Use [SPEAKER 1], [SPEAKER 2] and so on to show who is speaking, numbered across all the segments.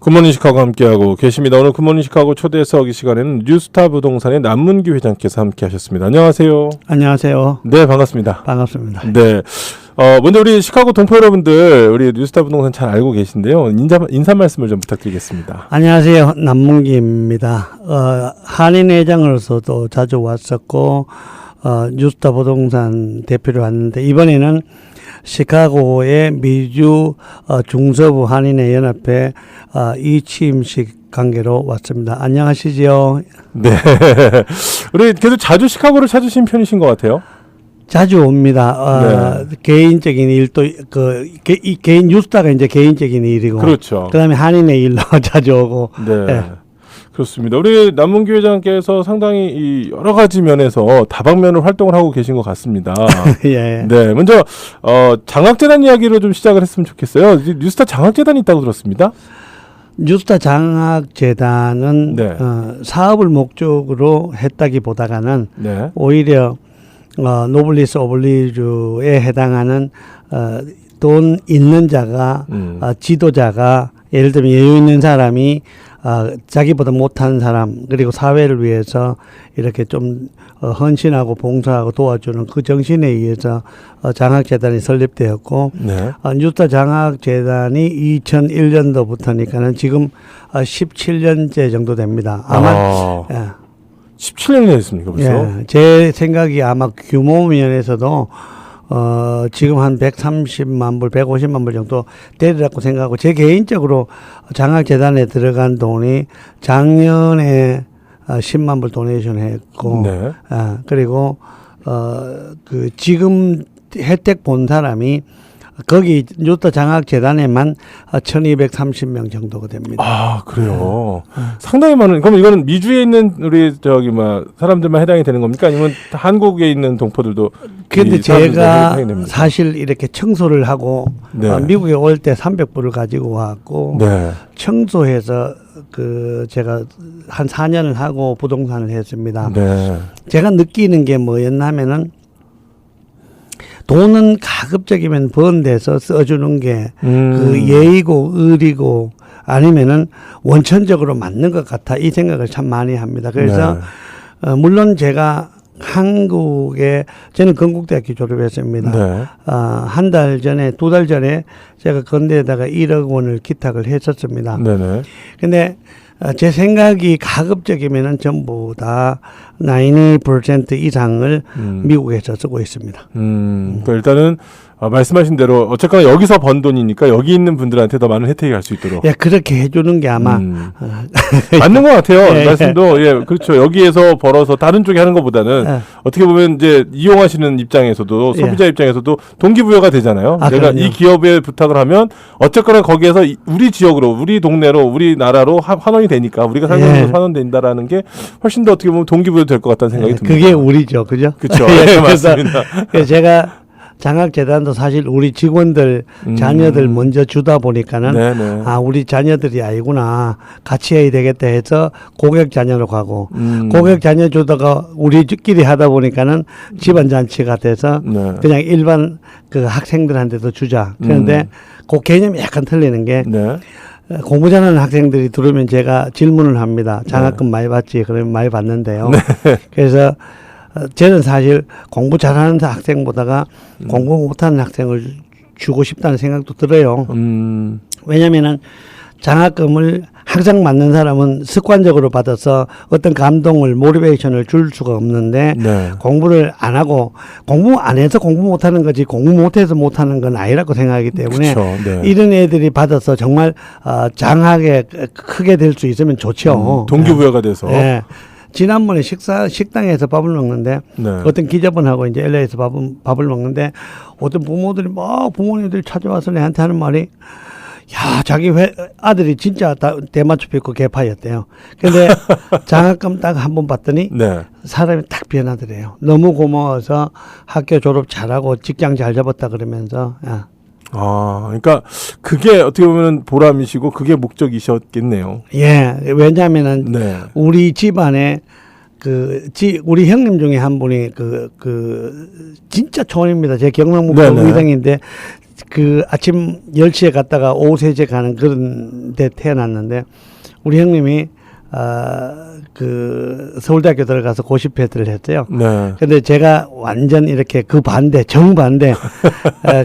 [SPEAKER 1] 굿모닝 시카고 함께하고 계십니다. 오늘 굿모닝 시카고 초대석 이 시간에는 뉴스타 부동산의 남문기 회장께서 함께하셨습니다. 안녕하세요.
[SPEAKER 2] 안녕하세요.
[SPEAKER 1] 네, 반갑습니다.
[SPEAKER 2] 반갑습니다.
[SPEAKER 1] 네, 먼저 우리 시카고 동포 여러분들, 우리 뉴스타 부동산 잘 알고 계신데요. 인사 말씀을 좀 부탁드리겠습니다.
[SPEAKER 2] 안녕하세요. 남문기입니다. 한인회장으로서도 자주 왔었고 뉴스타 부동산 대표로 왔는데 이번에는 시카고의 미주 중서부 한인회 연합회 이취임식 관계로 왔습니다. 안녕하시죠?
[SPEAKER 1] 네, 우리 계속 자주 시카고를 찾으신 편이신 것 같아요.
[SPEAKER 2] 자주 옵니다. 개인적인 일도 개인 뉴스타가 이제 개인적인 일이고,
[SPEAKER 1] 그렇죠.
[SPEAKER 2] 그다음에 한인회 일로 자주 오고.
[SPEAKER 1] 네.
[SPEAKER 2] 네.
[SPEAKER 1] 그렇습니다. 우리 남문기 회장께서 상당히 이 여러 가지 면에서 다방면으로 활동을 하고 계신 것 같습니다.
[SPEAKER 2] 예.
[SPEAKER 1] 네, 먼저 장학재단 이야기로 좀 시작을 했으면 좋겠어요. 뉴스타 장학재단이 있다고 들었습니다.
[SPEAKER 2] 뉴스타 장학재단은
[SPEAKER 1] 네.
[SPEAKER 2] 사업을 목적으로 했다기보다는
[SPEAKER 1] 네.
[SPEAKER 2] 오히려 노블리스 오블리주에 해당하는 돈 있는 자가 지도자가 예를 들면 여유 있는 사람이 자기보다 못한 사람 그리고 사회를 위해서 이렇게 좀 헌신하고 봉사하고 도와주는 그 정신에 의해서 장학재단이 설립되었고
[SPEAKER 1] 네.
[SPEAKER 2] 뉴스타 장학재단이 2001년도부터니까는 지금 17년째 정도 됩니다. 아마
[SPEAKER 1] 17년이 됐습니까 벌써?
[SPEAKER 2] 예, 제 생각이 아마 규모 면에서도 지금 한 130만 불, 150만 불 정도 되리라고 생각하고 제 개인적으로 장학재단에 들어간 돈이 작년에 10만 불 도네이션 했고
[SPEAKER 1] 네.
[SPEAKER 2] 그리고 그 지금 혜택 본 사람이 거기 뉴스타 장학재단에만 1230명 정도가 됩니다.
[SPEAKER 1] 아, 그래요. 상당히 많은. 그럼 이거는 미주에 있는 우리 사람들만 해당이 되는 겁니까? 아니면 한국에 있는 동포들도?
[SPEAKER 2] 그런데 제가
[SPEAKER 1] 해당이 됩니까?
[SPEAKER 2] 사실 이렇게 청소를 하고
[SPEAKER 1] 네.
[SPEAKER 2] 미국에 올 때 300불을 가지고 왔고
[SPEAKER 1] 네.
[SPEAKER 2] 청소해서 제가 한 4년을 하고 부동산을 했습니다.
[SPEAKER 1] 네.
[SPEAKER 2] 제가 느끼는 게 뭐였냐면은 돈은 가급적이면 번 데서 써주는 게 그 예의고 의리고 아니면은 원천적으로 맞는 것 같아 이 생각을 참 많이 합니다. 그래서 물론 제가 한국에 저는 건국대학교 졸업했습니다.
[SPEAKER 1] 네.
[SPEAKER 2] 한 달 전에 두 달 전에 제가 건대에다가 1억 원을 기탁을 했었습니다.
[SPEAKER 1] 네네.
[SPEAKER 2] 근데 제 생각이 가급적이면은 전부 다 90% 이상을 미국에서 쓰고 있습니다.
[SPEAKER 1] 그러니까 일단은 말씀하신 대로 어쨌거나 여기서 번 돈이니까 여기 있는 분들한테 더 많은 혜택이 갈 수 있도록.
[SPEAKER 2] 예, 그렇게 해주는 게 아마
[SPEAKER 1] 맞는 것 같아요.
[SPEAKER 2] 예,
[SPEAKER 1] 말씀도 그렇죠. 여기에서 벌어서 다른 쪽에 하는 것보다는 어떻게 보면 이제 이용하시는 입장에서도 소비자 입장에서도 동기부여가 되잖아요. 내가
[SPEAKER 2] 그럼요.
[SPEAKER 1] 이 기업에 부탁을 하면 어쨌거나 거기에서 우리 지역으로, 우리 동네로, 우리 나라로 환원이 되니까 우리가 살면서 환원된다라는 게 훨씬 더 어떻게 보면 동기부여 될 것 같다는 생각이 듭니다.
[SPEAKER 2] 그게 우리죠, 그죠?
[SPEAKER 1] 그렇죠.
[SPEAKER 2] 예,
[SPEAKER 1] 맞습니다.
[SPEAKER 2] 그래서 제가 장학재단도 사실 우리 직원들 자녀들 먼저 주다 보니까는
[SPEAKER 1] 네네.
[SPEAKER 2] 우리 자녀들이 아니구나 같이 해야 되겠다 해서 고객 자녀로 가고 고객 자녀 주다가 우리끼리 하다 보니까는 집안 잔치가 돼서 그냥 일반 그 학생들한테도 주자. 그런데 그 개념이 약간 틀리는 게 공부 잘하는 학생들이 들어오면 제가 질문을 합니다. 장학금 많이 받지? 그러면 많이 받는데요. 그래서 저는 사실 공부 잘하는 학생보다가 공부 못하는 학생을 주고 싶다는 생각도 들어요. 왜냐면은 장학금을 항상 받는 사람은 습관적으로 받아서 어떤 감동을 모티베이션을 줄 수가 없는데 공부를 안 하고 공부 안 해서 공부 못하는 거지 공부 못해서 못하는 건 아니라고 생각하기 때문에 이런 애들이 받아서 정말 장학에 크게 될 수 있으면 좋죠.
[SPEAKER 1] 동기부여가 돼서.
[SPEAKER 2] 네. 지난번에 식당에서 밥을 먹는데 어떤 기자분하고 이제 LA에서 밥을 먹는데 어떤 부모들이 막 부모님들이 찾아와서 내한테 하는 말이 야, 자기 아들이 진짜 대마초 피고 개파였대요. 근데 장학금 딱 한 번 봤더니 사람이 딱 변하더래요. 너무 고마워서 학교 졸업 잘하고 직장 잘 잡았다 그러면서
[SPEAKER 1] 그러니까 그게 어떻게 보면 보람이시고 그게 목적이셨겠네요.
[SPEAKER 2] 예, 왜냐하면은 우리 집안에 우리 형님 중에 한 분이 진짜 초원입니다. 제 경남북도 의성인데 그 아침 10시에 갔다가 오후 3시에 가는 그런 데 태어났는데 우리 형님이 그 서울대학교 들어가서 고시패드를 했어요.
[SPEAKER 1] 네.
[SPEAKER 2] 근데 제가 완전 이렇게 그 반대, 정반대.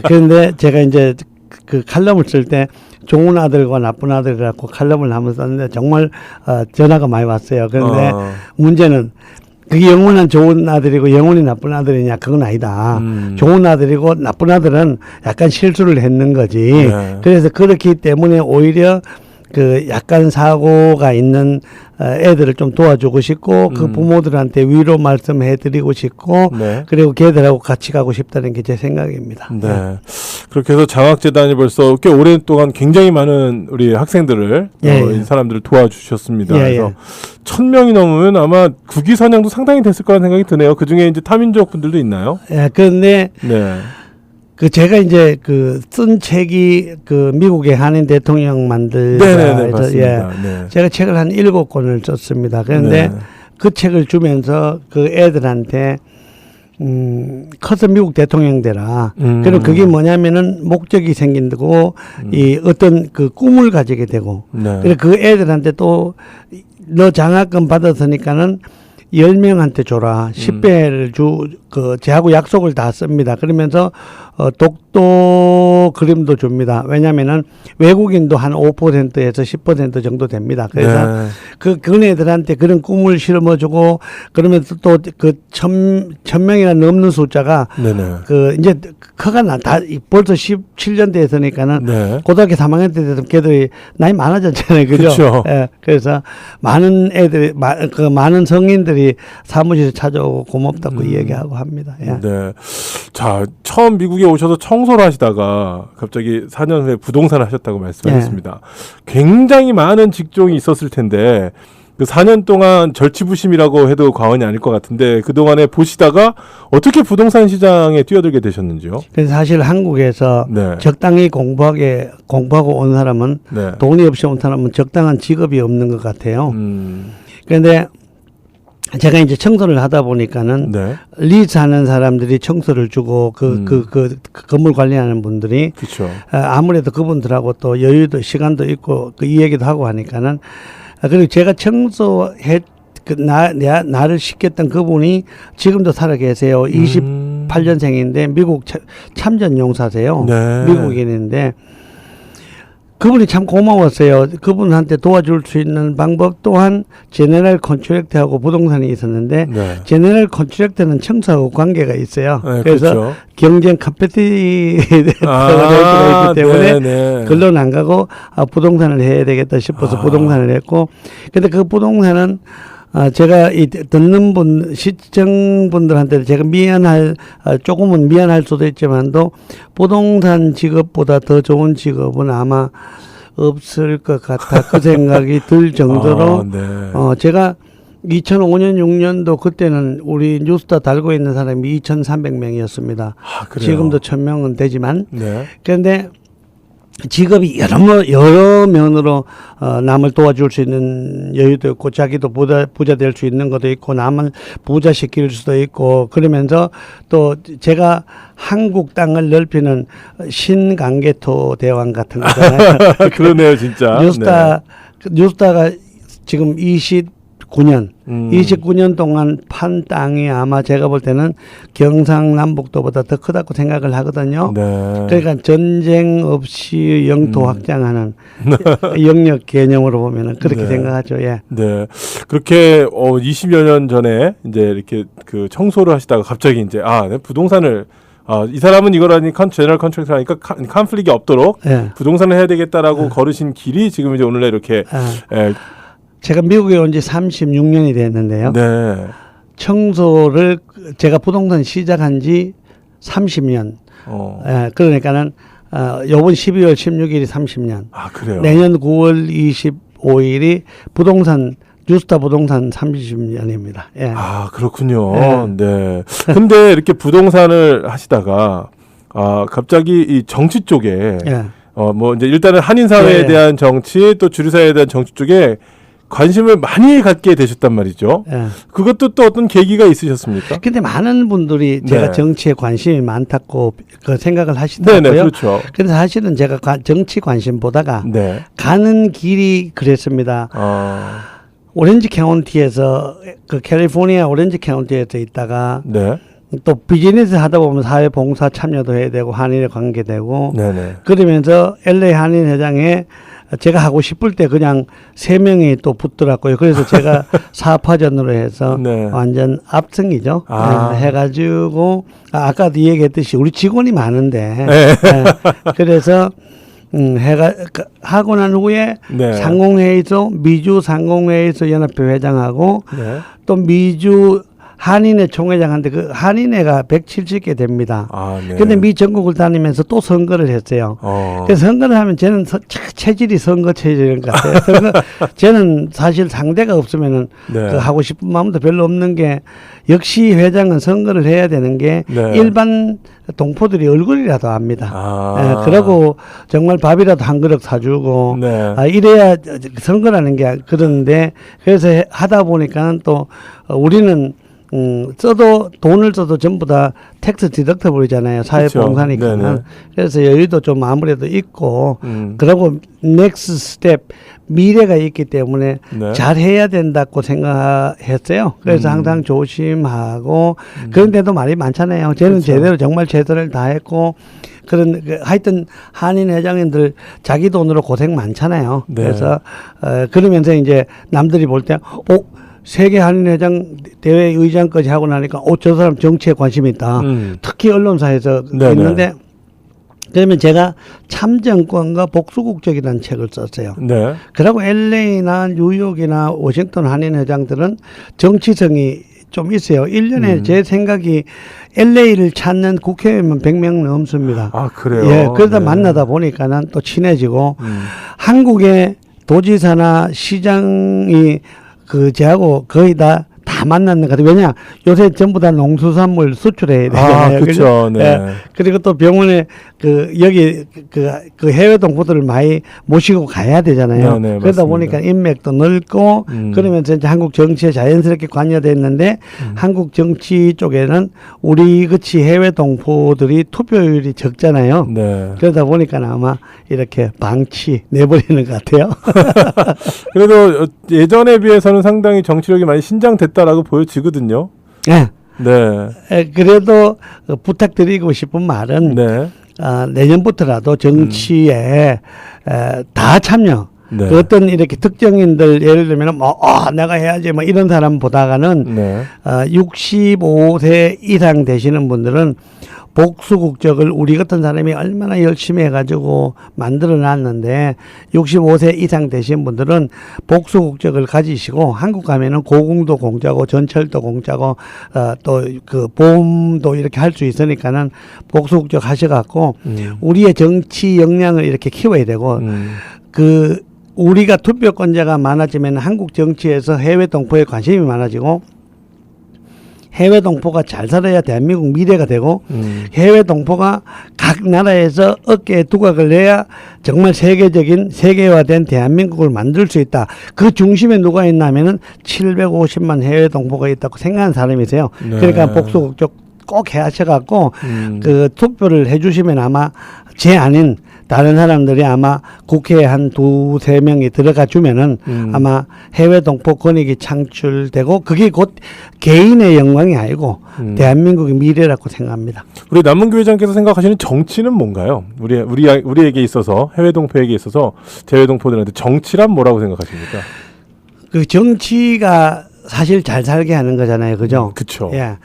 [SPEAKER 2] 그런데 제가 이제 그 칼럼을 쓸 때 좋은 아들과 나쁜 아들이라고 칼럼을 한번 썼는데 정말 전화가 많이 왔어요. 그런데 문제는 그게 영원한 좋은 아들이고 영원히 나쁜 아들이냐 그건 아니다. 좋은 아들이고 나쁜 아들은 약간 실수를 했는 거지.
[SPEAKER 1] 네.
[SPEAKER 2] 그래서 그렇기 때문에 오히려 그 약간 사고가 있는 애들을 좀 도와주고 싶고 그 부모들한테 위로 말씀해드리고 싶고
[SPEAKER 1] 네.
[SPEAKER 2] 그리고 걔들하고 같이 가고 싶다는 게 제 생각입니다.
[SPEAKER 1] 네. 그렇게 해서 장학재단이 벌써 꽤 오랫동안 굉장히 많은 우리 학생들을 이 사람들을 도와주셨습니다. 그래서 1,000명이 넘으면 아마 국위 선양도 상당히 됐을 거라는 생각이 드네요. 그 중에 이제 타민족 분들도 있나요?
[SPEAKER 2] 그런데
[SPEAKER 1] 네.
[SPEAKER 2] 그 제가 이제 그 쓴 책이 그 미국의 한인 대통령 만들다
[SPEAKER 1] 네네네, 맞습니다. 네.
[SPEAKER 2] 제가 책을 한 7권을 썼습니다. 그런데
[SPEAKER 1] 네.
[SPEAKER 2] 그 책을 주면서 그 애들한테 커서 미국 대통령 되라. 그리고 그게 뭐냐면은 목적이 생긴다고 이 어떤 그 꿈을 가지게 되고.
[SPEAKER 1] 네.
[SPEAKER 2] 그래서 그 애들한테 또 너 장학금 받았으니까는 10명한테 줘라. 10배를 제하고 약속을 다 씁니다. 그러면서, 독도 그림도 줍니다. 왜냐면은 외국인도 한 5%에서 10% 정도 됩니다. 그래서
[SPEAKER 1] 네.
[SPEAKER 2] 그런 애들한테 그런 꿈을 실어주고 그러면서 또 그 1,000명이나 넘는 숫자가
[SPEAKER 1] 네네.
[SPEAKER 2] 그 이제 커가 다 벌써 17년 됐으니까는
[SPEAKER 1] 네.
[SPEAKER 2] 고등학교 3학년 때 되면 걔들이 나이 많아졌잖아요. 그죠?
[SPEAKER 1] 그렇죠.
[SPEAKER 2] 예. 그래서 많은 애들이 그 많은 성인들이 사무실에 찾아오고 고맙다고 이야기하고 합니다. 예.
[SPEAKER 1] 네. 자, 처음 미국에 오셔서 청소를 하시다가 갑자기 4년 후에 부동산을 하셨다고 말씀하셨습니다. 굉장히 많은 직종이 있었을 텐데 그 4년 동안 절치부심이라고 해도 과언이 아닐 것 같은데 그동안에 보시다가 어떻게 부동산 시장에 뛰어들게 되셨는지요?
[SPEAKER 2] 그래서 사실 한국에서
[SPEAKER 1] 네.
[SPEAKER 2] 적당히 공부하고 온 사람은
[SPEAKER 1] 네.
[SPEAKER 2] 돈이 없이 온 사람은 적당한 직업이 없는 것 같아요.
[SPEAKER 1] 음.
[SPEAKER 2] 그런데 제가 이제 청소를 하다 보니까는
[SPEAKER 1] 네.
[SPEAKER 2] 리즈하는 사람들이 청소를 주고 그 건물 관리하는 분들이
[SPEAKER 1] 그렇죠.
[SPEAKER 2] 아무래도 그분들하고 또 여유도 시간도 있고 그 이 얘기도 하고 하니까는 그리고 제가 청소해 나를 시켰던 그분이 지금도 살아 계세요. 28년생인데 미국 참전 용사세요.
[SPEAKER 1] 네.
[SPEAKER 2] 미국인인데 그분이 참 고마웠어요. 그분한테 도와줄 수 있는 방법 또한 제네럴 컨트랙트하고 부동산이 있었는데
[SPEAKER 1] 네.
[SPEAKER 2] 제네럴 컨트랙트는 청소하고 관계가 있어요.
[SPEAKER 1] 네,
[SPEAKER 2] 그래서
[SPEAKER 1] 그렇죠.
[SPEAKER 2] 경쟁 컴페티터가 있기 때문에
[SPEAKER 1] 네.
[SPEAKER 2] 글로는 안 가고 부동산을 해야 되겠다 싶어서 부동산을 했고 근데 그 부동산은 제가 이 듣는 시청분들한테 제가 조금은 미안할 수도 있지만도 부동산 직업보다 더 좋은 직업은 아마 없을 것 같아. 그 생각이 들 정도로,
[SPEAKER 1] 네.
[SPEAKER 2] 제가 2005년, 6년도 그때는 우리 뉴스타 달고 있는 사람이 2,300명이었습니다.
[SPEAKER 1] 그래요?
[SPEAKER 2] 지금도 1,000명은 되지만.
[SPEAKER 1] 네.
[SPEAKER 2] 그런데 직업이 여러 면으로 남을 도와줄 수 있는 여유도 있고 자기도 부자 될 수 있는 것도 있고 남을 부자 시킬 수도 있고 그러면서 또 제가 한국 땅을 넓히는 신강개토 대왕 같은 거잖아요.
[SPEAKER 1] 그러네요, 진짜.
[SPEAKER 2] 뉴스타가 지금 29년 동안 판 땅이 아마 제가 볼 때는 경상남북도보다 더 크다고 생각을 하거든요.
[SPEAKER 1] 네.
[SPEAKER 2] 그러니까 전쟁 없이 영토 확장하는 영역 개념으로 보면은 그렇게
[SPEAKER 1] 네.
[SPEAKER 2] 생각하죠. 예.
[SPEAKER 1] 네. 그렇게 20여 년 전에 이제 이렇게 그 청소를 하시다가 갑자기 이제 내 부동산을 이 사람은 이거라니 제너럴 컨트랙트라니까 컨플릭이 없도록
[SPEAKER 2] 예.
[SPEAKER 1] 부동산을 해야 되겠다라고 걸으신 길이 지금 이제 오늘날 이렇게
[SPEAKER 2] 제가 미국에 온 지 36년이 됐는데요.
[SPEAKER 1] 네.
[SPEAKER 2] 청소를 제가 부동산 시작한 지 30년. 그러니까는 요번 12월 16일이 30년.
[SPEAKER 1] 그래요.
[SPEAKER 2] 내년 9월 25일이 뉴스타 부동산 30년입니다. 예.
[SPEAKER 1] 그렇군요. 네. 근데 이렇게 부동산을 하시다가 갑자기 이 정치 쪽에
[SPEAKER 2] 예.
[SPEAKER 1] 뭐 이제 일단은 한인 사회에 대한 정치 또 주류 사회에 대한 정치 쪽에 관심을 많이 갖게 되셨단 말이죠.
[SPEAKER 2] 예.
[SPEAKER 1] 그것도 또 어떤 계기가 있으셨습니까?
[SPEAKER 2] 근데 많은 분들이 제가
[SPEAKER 1] 네.
[SPEAKER 2] 정치에 관심이 많다고 그 생각을 하시더라고요.
[SPEAKER 1] 네네, 그렇죠.
[SPEAKER 2] 근데 사실은 제가 정치 관심 보다가
[SPEAKER 1] 네.
[SPEAKER 2] 가는 길이 그랬습니다. 오렌지 카운티에서 그 캘리포니아 오렌지 카운티에서 있다가
[SPEAKER 1] 네.
[SPEAKER 2] 또 비즈니스 하다 보면 사회 봉사 참여도 해야 되고 한인에 관계되고
[SPEAKER 1] 네네.
[SPEAKER 2] 그러면서 LA 한인 회장에 제가 하고 싶을 때 그냥 3명이 또 붙더라고요. 그래서 제가 사업화전으로 해서
[SPEAKER 1] 네.
[SPEAKER 2] 완전 압승이죠.
[SPEAKER 1] 아.
[SPEAKER 2] 해가지고 아까도 얘기했듯이 우리 직원이 많은데
[SPEAKER 1] 네.
[SPEAKER 2] 그래서 하고 난 후에
[SPEAKER 1] 네.
[SPEAKER 2] 상공회의소 미주 상공회의소 연합회 회장하고
[SPEAKER 1] 네.
[SPEAKER 2] 또 미주 한인회 총회장한테 그 한인회가 170개 됩니다.
[SPEAKER 1] 네.
[SPEAKER 2] 근데 미 전국을 다니면서 또 선거를 했어요. 그래서 선거를 하면 저는 체질이 선거 체질인 것 같아요. 저는 사실 상대가 없으면은
[SPEAKER 1] 네.
[SPEAKER 2] 그 하고 싶은 마음도 별로 없는 게 역시 회장은 선거를 해야 되는 게
[SPEAKER 1] 네.
[SPEAKER 2] 일반 동포들이 얼굴이라도 압니다. 그러고 정말 밥이라도 한 그릇 사주고
[SPEAKER 1] 네.
[SPEAKER 2] 이래야 선거라는 게 그런데 그래서 하다 보니까는 또 우리는 돈을 써도 전부 다 텍스 디덕터블이잖아요. 사회봉사니까는. 그래서 여유도 좀 아무래도 있고, 그리고 넥스 스텝, 미래가 있기 때문에
[SPEAKER 1] 네.
[SPEAKER 2] 잘 해야 된다고 생각했어요. 그래서 항상 조심하고, 그런데도 말이 많잖아요. 저는
[SPEAKER 1] 그렇죠.
[SPEAKER 2] 제대로 정말 최선을 다했고, 하여튼 한인 회장님들 자기 돈으로 고생 많잖아요.
[SPEAKER 1] 네.
[SPEAKER 2] 그래서, 그러면서 이제 남들이 볼 때, 세계 한인회장 대회 의장까지 하고 나니까 저 사람 정치에 관심이 있다. 특히 언론사에서
[SPEAKER 1] 네네.
[SPEAKER 2] 있는데 그러면 제가 참정권과 복수국적이라는 책을 썼어요.
[SPEAKER 1] 네.
[SPEAKER 2] 그리고 LA나 뉴욕이나 워싱턴 한인회장들은 정치성이 좀 있어요. 1년에 제 생각이 LA를 찾는 국회의원 100명 넘습니다.
[SPEAKER 1] 그래요?
[SPEAKER 2] 예, 그러다
[SPEAKER 1] 네.
[SPEAKER 2] 만나다 보니까는 또 친해지고 한국의 도지사나 시장이 저하고 거의 다 만났는 것 같아요. 왜냐, 요새 전부 다 농수산물 수출해야 되잖아요.
[SPEAKER 1] 그렇죠. 네.
[SPEAKER 2] 예. 그리고 또 병원에 여기 해외 동포들을 많이 모시고 가야 되잖아요.
[SPEAKER 1] 네,
[SPEAKER 2] 그러다
[SPEAKER 1] 맞습니다.
[SPEAKER 2] 보니까 인맥도 넓고 그러면서 이제 한국 정치에 자연스럽게 관여됐는데 한국 정치 쪽에는 우리 같이 해외 동포들이 투표율이 적잖아요.
[SPEAKER 1] 네.
[SPEAKER 2] 그러다 보니까 아마 이렇게 방치 내버리는 것 같아요.
[SPEAKER 1] 그래도 예전에 비해서는 상당히 정치력이 많이 신장됐다라고 보여지거든요.
[SPEAKER 2] 네.
[SPEAKER 1] 네.
[SPEAKER 2] 그래도 부탁드리고 싶은 말은
[SPEAKER 1] 네.
[SPEAKER 2] 내년부터라도 정치에 다 참여.
[SPEAKER 1] 네.
[SPEAKER 2] 그 어떤 이렇게 특정인들 예를 들면 내가 해야지 이런 사람보다는
[SPEAKER 1] 네.
[SPEAKER 2] 65세 이상 되시는 분들은 복수 국적을 우리 같은 사람이 얼마나 열심히 해가지고 만들어 놨는데 65세 이상 되신 분들은 복수 국적을 가지시고 한국 가면은 고궁도 공짜고 전철도 공짜고 또 그 보험도 이렇게 할 수 있으니까는 복수 국적 하셔갖고 우리의 정치 역량을 이렇게 키워야 되고 우리가 투표권자가 많아지면 한국 정치에서 해외 동포에 관심이 많아지고 해외 동포가 잘 살아야 대한민국 미래가 되고 해외 동포가 각 나라에서 어깨에 두각을 내야 정말 세계화된 대한민국을 만들 수 있다. 그 중심에 누가 있냐면은 750만 해외 동포가 있다고 생각하는 사람이세요.
[SPEAKER 1] 네.
[SPEAKER 2] 그러니까 복수국적 꼭 해하셔갖고 투표를 해주시면 아마 제 아닌 다른 사람들이 아마 국회에 한 2-3명이 들어가 주면은 아마 해외 동포 권익이 창출되고 그게 곧 개인의 영광이 아니고 대한민국의 미래라고 생각합니다.
[SPEAKER 1] 우리 남문규 회장께서 생각하시는 정치는 뭔가요? 우리에게 있어서 해외 동포에게 있어서 재외 동포들한테 정치란 뭐라고 생각하십니까?
[SPEAKER 2] 그 정치가 사실 잘 살게 하는 거잖아요. 그죠?
[SPEAKER 1] 그쵸.
[SPEAKER 2] 예.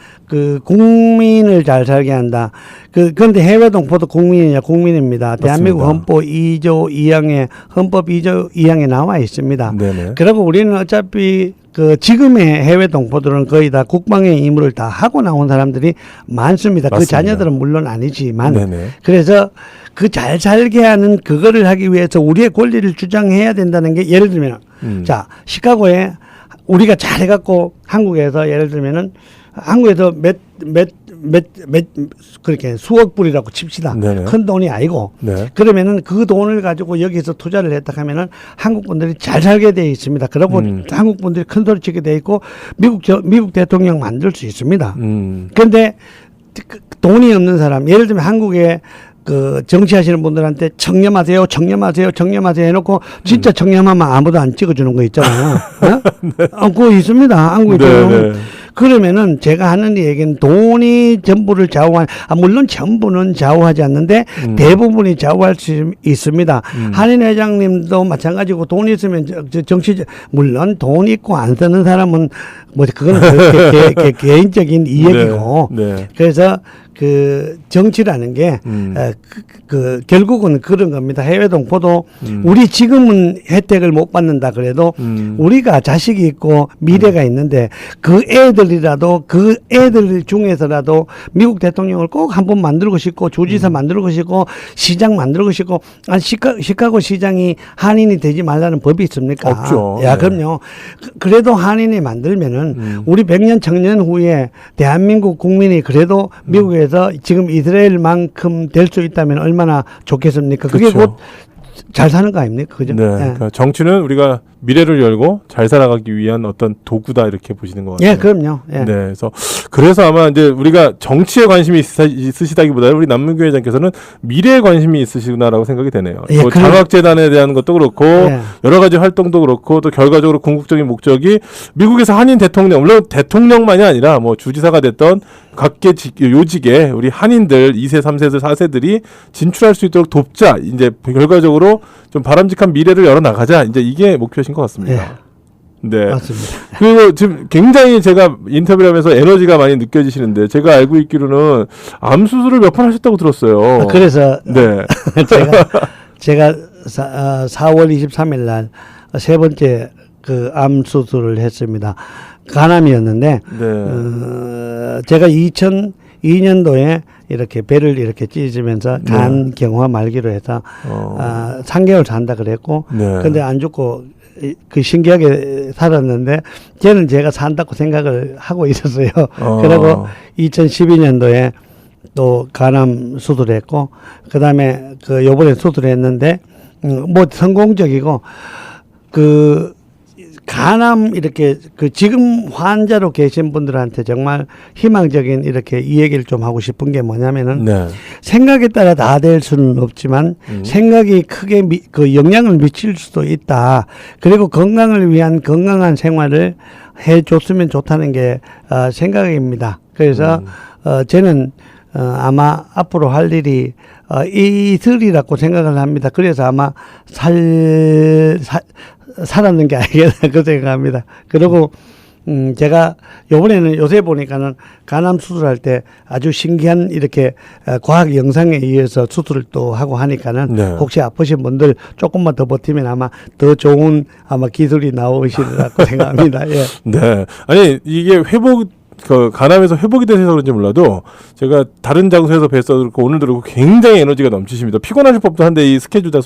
[SPEAKER 2] 국민을 잘 살게 한다. 그런데 해외 동포도 국민입니다.
[SPEAKER 1] 맞습니다.
[SPEAKER 2] 대한민국 헌법 2조 2항에 헌법 2조 2항에 나와 있습니다.
[SPEAKER 1] 네네.
[SPEAKER 2] 그리고 우리는 어차피 지금의 해외 동포들은 거의 다 국방의 임무를 다 하고 나온 사람들이 많습니다.
[SPEAKER 1] 맞습니다.
[SPEAKER 2] 그 자녀들은 물론 아니지만.
[SPEAKER 1] 네네.
[SPEAKER 2] 그래서 잘 살게 하는 그거를 하기 위해서 우리의 권리를 주장해야 된다는 게 예를 들면 자, 시카고에 우리가 잘해갖고 한국에서 예를 들면은 한국에서 그렇게 수억 불이라고 칩시다.
[SPEAKER 1] 네네.
[SPEAKER 2] 큰 돈이 아니고.
[SPEAKER 1] 네.
[SPEAKER 2] 그러면은 그 돈을 가지고 여기서 투자를 했다 하면은 한국 분들이 잘 살게 돼 있습니다. 그리고 한국 분들이 큰 소리 치게 돼 있고 미국 대통령 만들 수 있습니다. 그런데 돈이 없는 사람, 예를 들면 한국에 그 정치하시는 분들한테 청렴하세요 해놓고 진짜 청렴하면 아무도 안 찍어주는 거 있잖아요. 어? 그거 있습니다. 한국에.
[SPEAKER 1] 네.
[SPEAKER 2] 그러면은 제가 하는 얘기는 돈이 전부를 좌우한, 물론 전부는 좌우하지 않는데 대부분이 좌우할 수 있습니다. 한인 회장님도 마찬가지고 돈 있으면 정치, 물론 돈 있고 안 쓰는 사람은 뭐 그거는 개인적인 이야기고.
[SPEAKER 1] 네.
[SPEAKER 2] 그래서 그 정치라는 게 결국은 그런 겁니다. 해외 동포도 우리 지금은 혜택을 못 받는다 그래도 우리가 자식이 있고 미래가 있는데 그 애들이라도 그 애들 중에서라도 미국 대통령을 꼭 한 번 만들고 싶고 주지사 만들고 싶고 시장 만들고 싶고 시카고 시장이 한인이 되지 말라는 법이 있습니까?
[SPEAKER 1] 없죠.
[SPEAKER 2] 야, 그럼요. 그래도 한인이 만들면은 우리 100년 청년 후에 대한민국 국민이 그래도 미국에 지금 이스라엘만큼 될 수 있다면 얼마나 좋겠습니까? 그게
[SPEAKER 1] 그렇죠.
[SPEAKER 2] 곧 잘 사는 거 아닙니까? 그죠?
[SPEAKER 1] 네. 그러니까 정치는 우리가 미래를 열고 잘 살아가기 위한 어떤 도구다 이렇게 보시는 것 같아요.
[SPEAKER 2] 예, 그럼요. 예.
[SPEAKER 1] 네. 그래서 아마 이제 우리가 정치에 관심이 있으시다기보다는 우리 남문규 회장께서는 미래에 관심이 있으시구나라고 생각이 되네요.
[SPEAKER 2] 예,
[SPEAKER 1] 뭐 장학재단에 대한 것도 그렇고
[SPEAKER 2] 예.
[SPEAKER 1] 여러 가지 활동도 그렇고 또 결과적으로 궁극적인 목적이 미국에서 한인 대통령, 물론 대통령만이 아니라 뭐 주지사가 됐던 각계 요직에 우리 한인들 2세, 3세들, 4세들이 진출할 수 있도록 돕자. 이제 결과적으로 좀 바람직한 미래를 열어 나가자. 이제 이게 목표신 것 같습니다.
[SPEAKER 2] 예.
[SPEAKER 1] 네.
[SPEAKER 2] 맞습니다.
[SPEAKER 1] 그리고 지금 굉장히 제가 인터뷰를 하면서 에너지가 많이 느껴지시는데 제가 알고 있기로는 암 수술을 몇 번 하셨다고 들었어요.
[SPEAKER 2] 그래서
[SPEAKER 1] 네.
[SPEAKER 2] 제가 4월 23일 날 세 번째 그 암 수술을 했습니다. 간암이었는데
[SPEAKER 1] 네.
[SPEAKER 2] 제가 2002년도에 이렇게 배를 이렇게 찢으면서 간 경화 말기로 해서 3개월 산다 그랬고
[SPEAKER 1] 네.
[SPEAKER 2] 근데 안 죽고 그 신기하게 살았는데 저는 제가 산다고 생각을 하고 있었어요. 그리고 2012년도에 또 간암 수술했고 그다음에 그 요번에 수술했는데 뭐 성공적이고 그 간암 이렇게 그 지금 환자로 계신 분들한테 정말 희망적인 이렇게 이 얘기를 좀 하고 싶은 게 뭐냐면은
[SPEAKER 1] 네.
[SPEAKER 2] 생각에 따라 다 될 수는 없지만 생각이 크게 그 영향을 미칠 수도 있다. 그리고 건강을 위한 건강한 생활을 해줬으면 좋다는 게 생각입니다. 그래서 저는 아마 앞으로 할 일이 이슬이라고 생각을 합니다. 그래서 아마 살았는 게 아니겠나 그 생각합니다. 그리고 제가 요번에는 요새 보니까는 간암 수술할 때 아주 신기한 이렇게 과학 영상에 의해서 수술을 또 하고 하니까는
[SPEAKER 1] 네.
[SPEAKER 2] 혹시 아프신 분들 조금만 더 버티면 아마 더 좋은 아마 기술이 나오시리라고 생각합니다. 예.
[SPEAKER 1] 네. 아니 이게 간암에서 회복이 돼서 그런지 몰라도 제가 다른 장소에서 뵀어도 그렇고 오늘도 그렇고 굉장히 에너지가 넘치십니다. 피곤하실 법도 한데 이 스케줄 다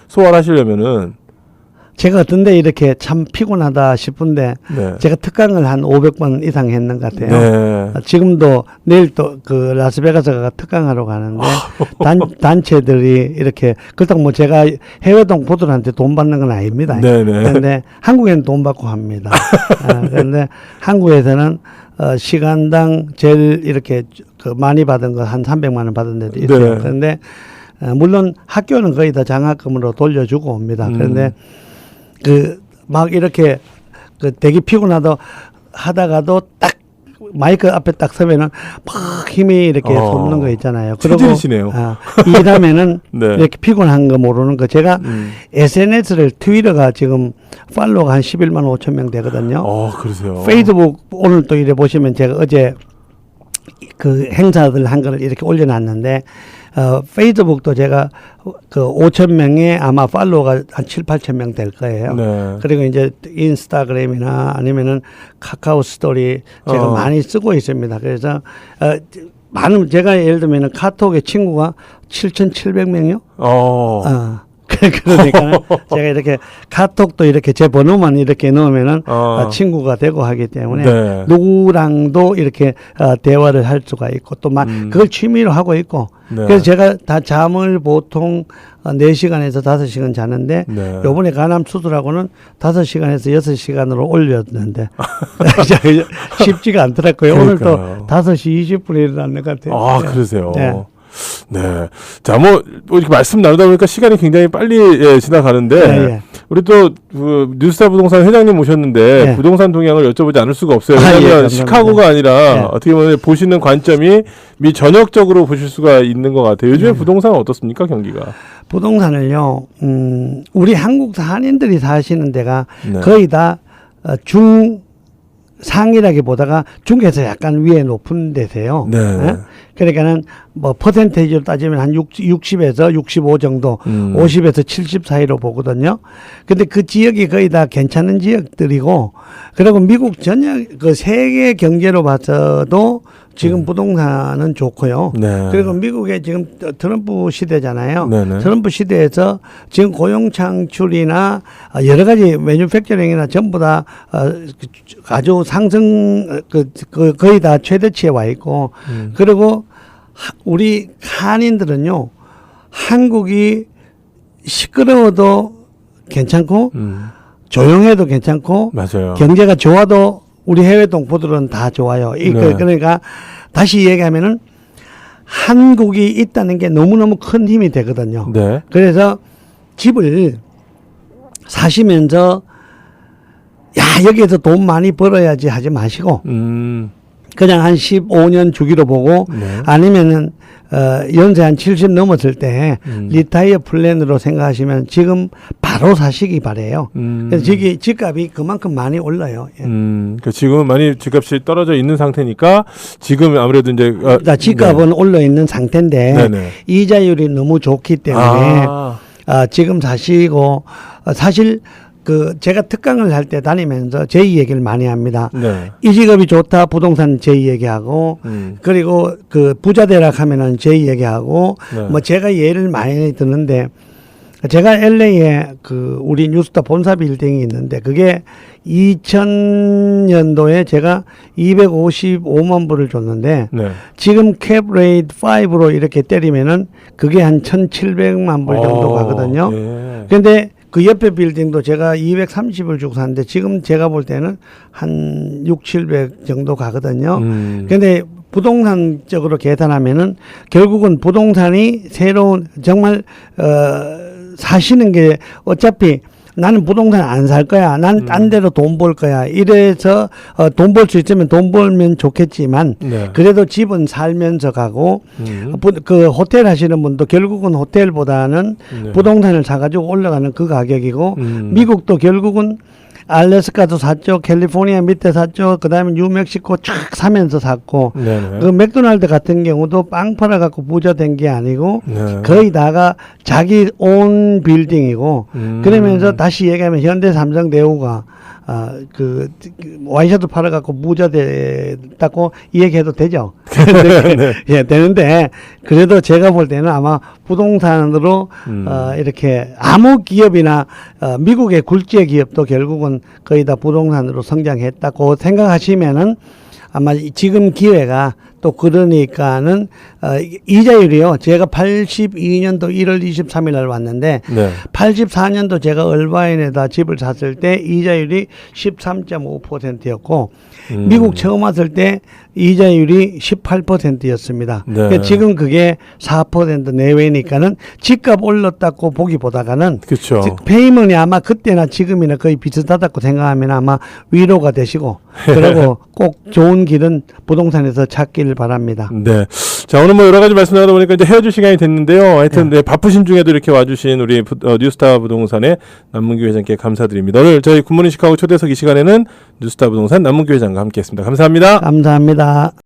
[SPEAKER 1] 소화를 하시려면은
[SPEAKER 2] 제가 어떤데 이렇게 참 피곤하다 싶은데
[SPEAKER 1] 네.
[SPEAKER 2] 제가 특강을 한 500번 이상 했는 것 같아요.
[SPEAKER 1] 네.
[SPEAKER 2] 지금도 내일 또 그 라스베가스 특강하러 가는데 단체들이 이렇게 그렇다고 뭐 제가 해외 동포들한테 돈 받는 건 아닙니다.
[SPEAKER 1] 네네.
[SPEAKER 2] 그런데 한국에는 돈 받고 합니다. 그런데 한국에서는 시간당 제일 이렇게 그 많이 받은 거 한 300만 원 받은 데도 있어요.
[SPEAKER 1] 네.
[SPEAKER 2] 그런데 물론 학교는 거의 다 장학금으로 돌려주고 옵니다. 그런데 막 이렇게 되게 피곤하다 하다가도 딱 마이크 앞에 딱 서면은 막 힘이 이렇게 솟는 거 있잖아요.
[SPEAKER 1] 체질이시네요.
[SPEAKER 2] 일하면은
[SPEAKER 1] 네.
[SPEAKER 2] 이렇게 피곤한 거 모르는 거. 제가 SNS를 트위터가 지금 팔로워가 한 11만 5천 명 되거든요.
[SPEAKER 1] 그러세요.
[SPEAKER 2] 페이스북 오늘 또 이래 보시면 제가 어제 그 행사들 한 거를 이렇게 올려놨는데 페이스북도 제가 그 5천 명에 아마 팔로워가 한 7, 8천 명 될 거예요.
[SPEAKER 1] 네.
[SPEAKER 2] 그리고 이제 인스타그램이나 아니면은 카카오 스토리 제가 많이 쓰고 있습니다. 그래서 많은 제가 예를 들면은 카톡에 친구가 7,700명이요. 그러니까 제가 이렇게 카톡도 이렇게 제 번호만 이렇게 넣으면은 친구가 되고 하기 때문에
[SPEAKER 1] 네.
[SPEAKER 2] 누구랑도 이렇게 대화를 할 수가 있고 또 그걸 취미로 하고 있고
[SPEAKER 1] 네.
[SPEAKER 2] 그래서 제가 다 잠을 보통 4시간에서 5시간 자는데
[SPEAKER 1] 네.
[SPEAKER 2] 요번에 간암 수술하고는 5시간에서 6시간으로 올렸는데 쉽지가 않더라고요.
[SPEAKER 1] 그러니까요.
[SPEAKER 2] 오늘 또 5시 20분에 일어났는 것 같아요.
[SPEAKER 1] 아,
[SPEAKER 2] 네.
[SPEAKER 1] 그러세요.
[SPEAKER 2] 네.
[SPEAKER 1] 네. 자, 뭐 이렇게 말씀 나누다 보니까 시간이 굉장히 빨리 지나가는데,
[SPEAKER 2] 네, 예.
[SPEAKER 1] 우리 또, 뉴스타 부동산 회장님 모셨는데,
[SPEAKER 2] 네.
[SPEAKER 1] 부동산 동향을 여쭤보지 않을 수가 없어요.
[SPEAKER 2] 아, 예,
[SPEAKER 1] 왜냐하면
[SPEAKER 2] 감사합니다.
[SPEAKER 1] 시카고가 아니라,
[SPEAKER 2] 네.
[SPEAKER 1] 어떻게 보면 보시는 관점이 전역적으로 보실 수가 있는 것 같아요. 요즘에 부동산은 어떻습니까, 경기가?
[SPEAKER 2] 부동산을요, 우리 한국 한인들이 사시는 데가
[SPEAKER 1] 네.
[SPEAKER 2] 거의 다 상이라기보다가 중에서 약간 위에 높은 데세요.
[SPEAKER 1] 네.
[SPEAKER 2] 예? 그러니까는 뭐 퍼센테이지로 따지면 한 60에서 65 정도, 50에서 70 사이로 보거든요. 근데 그 지역이 거의 다 괜찮은 지역들이고, 그리고 미국 전역 그 세계 경제로 봐서도 지금 부동산은 좋고요.
[SPEAKER 1] 네.
[SPEAKER 2] 그리고 미국의 지금 트럼프 시대잖아요.
[SPEAKER 1] 네네.
[SPEAKER 2] 트럼프 시대에서 지금 고용 창출이나 여러 가지 매뉴팩처링이나 전부 다 아주 상승 거의 다 최대치에 와 있고 그리고 우리 한인들은요 한국이 시끄러워도 괜찮고 조용해도 괜찮고
[SPEAKER 1] 맞아요.
[SPEAKER 2] 경제가 좋아도 우리 해외 동포들은 다 좋아요.
[SPEAKER 1] 네.
[SPEAKER 2] 그러니까 다시 얘기하면은 한국이 있다는 게 너무너무 큰 힘이 되거든요.
[SPEAKER 1] 네.
[SPEAKER 2] 그래서 집을 사시면서 야 여기에서 돈 많이 벌어야지 하지 마시고 그냥 한 15년 주기로 보고
[SPEAKER 1] 네.
[SPEAKER 2] 아니면은 연세 한 70 넘었을 때 리타이어 플랜으로 생각하시면 지금 바로 사시기 바래요. 그래서 집값이 그만큼 많이 올라요. 예.
[SPEAKER 1] 그러니까 지금은 많이 집값이 떨어져 있는 상태니까 지금 아무래도 이제
[SPEAKER 2] 집값은 올라 있는 상태인데
[SPEAKER 1] 네네.
[SPEAKER 2] 이자율이 너무 좋기 때문에 지금 사시고 사실 제가 특강을 할 때 다니면서 제이 얘기를 많이 합니다.
[SPEAKER 1] 네.
[SPEAKER 2] 이 직업이 좋다 부동산 제이 얘기하고 그리고 부자 대락 하면은 제이 얘기하고
[SPEAKER 1] 네.
[SPEAKER 2] 뭐 제가 예를 많이 드는데 제가 LA에 우리 뉴스타 본사 빌딩이 있는데 그게 2000년도에 제가 255만 불을 줬는데
[SPEAKER 1] 네.
[SPEAKER 2] 지금 캡 레이트 5로 이렇게 때리면은 그게 한 1700만 불 정도 가거든요.
[SPEAKER 1] 예.
[SPEAKER 2] 근데 그 옆에 빌딩도 제가 230을 주고 샀는데 지금 제가 볼 때는 한 6, 700 정도 가거든요. 근데 부동산적으로 계산하면은 결국은 부동산이 새로운 정말 사시는 게 어차피 나는 부동산 안 살 거야. 난 딴 데로 돈 벌 거야. 이래서 돈 벌 수 있으면 돈 벌면 좋겠지만
[SPEAKER 1] 네.
[SPEAKER 2] 그래도 집은 살면서 가고 그 호텔 하시는 분도 결국은 호텔보다는
[SPEAKER 1] 네.
[SPEAKER 2] 부동산을 사가지고 올라가는 그 가격이고 미국도 결국은 알래스카도 샀죠. 캘리포니아 밑에 샀죠. 그다음에 뉴멕시코 쫙 사면서 샀고
[SPEAKER 1] 네네.
[SPEAKER 2] 그 맥도날드 같은 경우도 빵 팔아갖고 부자 된 게 아니고
[SPEAKER 1] 네.
[SPEAKER 2] 거의 다가 자기 온 빌딩이고 그러면서 다시 얘기하면 현대 삼성 대우가 와이셔츠 팔아갖고 부자 됐다고 이 얘기해도 되죠.
[SPEAKER 1] 네.
[SPEAKER 2] 예, 되는데 그래도 제가 볼 때는 아마 부동산으로 이렇게 아무 기업이나 미국의 굴지의 기업도 결국은 거의 다 부동산으로 성장했다고 생각하시면은 아마 지금 기회가 또 그러니까는 이자율이요. 제가 82년도 1월 23일 날 왔는데
[SPEAKER 1] 네.
[SPEAKER 2] 84년도 제가 얼바인에다 집을 샀을 때 이자율이 13.5%였고 미국 처음 왔을 때 이자율이 18%였습니다.
[SPEAKER 1] 네.
[SPEAKER 2] 그러니까 지금 그게 4% 내외니까는 집값 올랐다고 보기보다는
[SPEAKER 1] 그렇죠.
[SPEAKER 2] 페이먼이 아마 그때나 지금이나 거의 비슷하다고 생각하면 아마 위로가 되시고 그리고 꼭 좋은 길은 부동산에서 찾기를 바랍니다.
[SPEAKER 1] 네. 자, 오늘 뭐 여러 가지 말씀 나누다 보니까 이제 헤어질 시간이 됐는데요. 하여튼 네, 바쁘신 중에도 이렇게 와주신 우리 뉴스타 부동산의 남문규 회장께 감사드립니다. 오늘 저희 굿모닝 시카고 초대석 이 시간에는 뉴스타 부동산 남문규 회장과 함께했습니다. 감사합니다.
[SPEAKER 2] 감사합니다.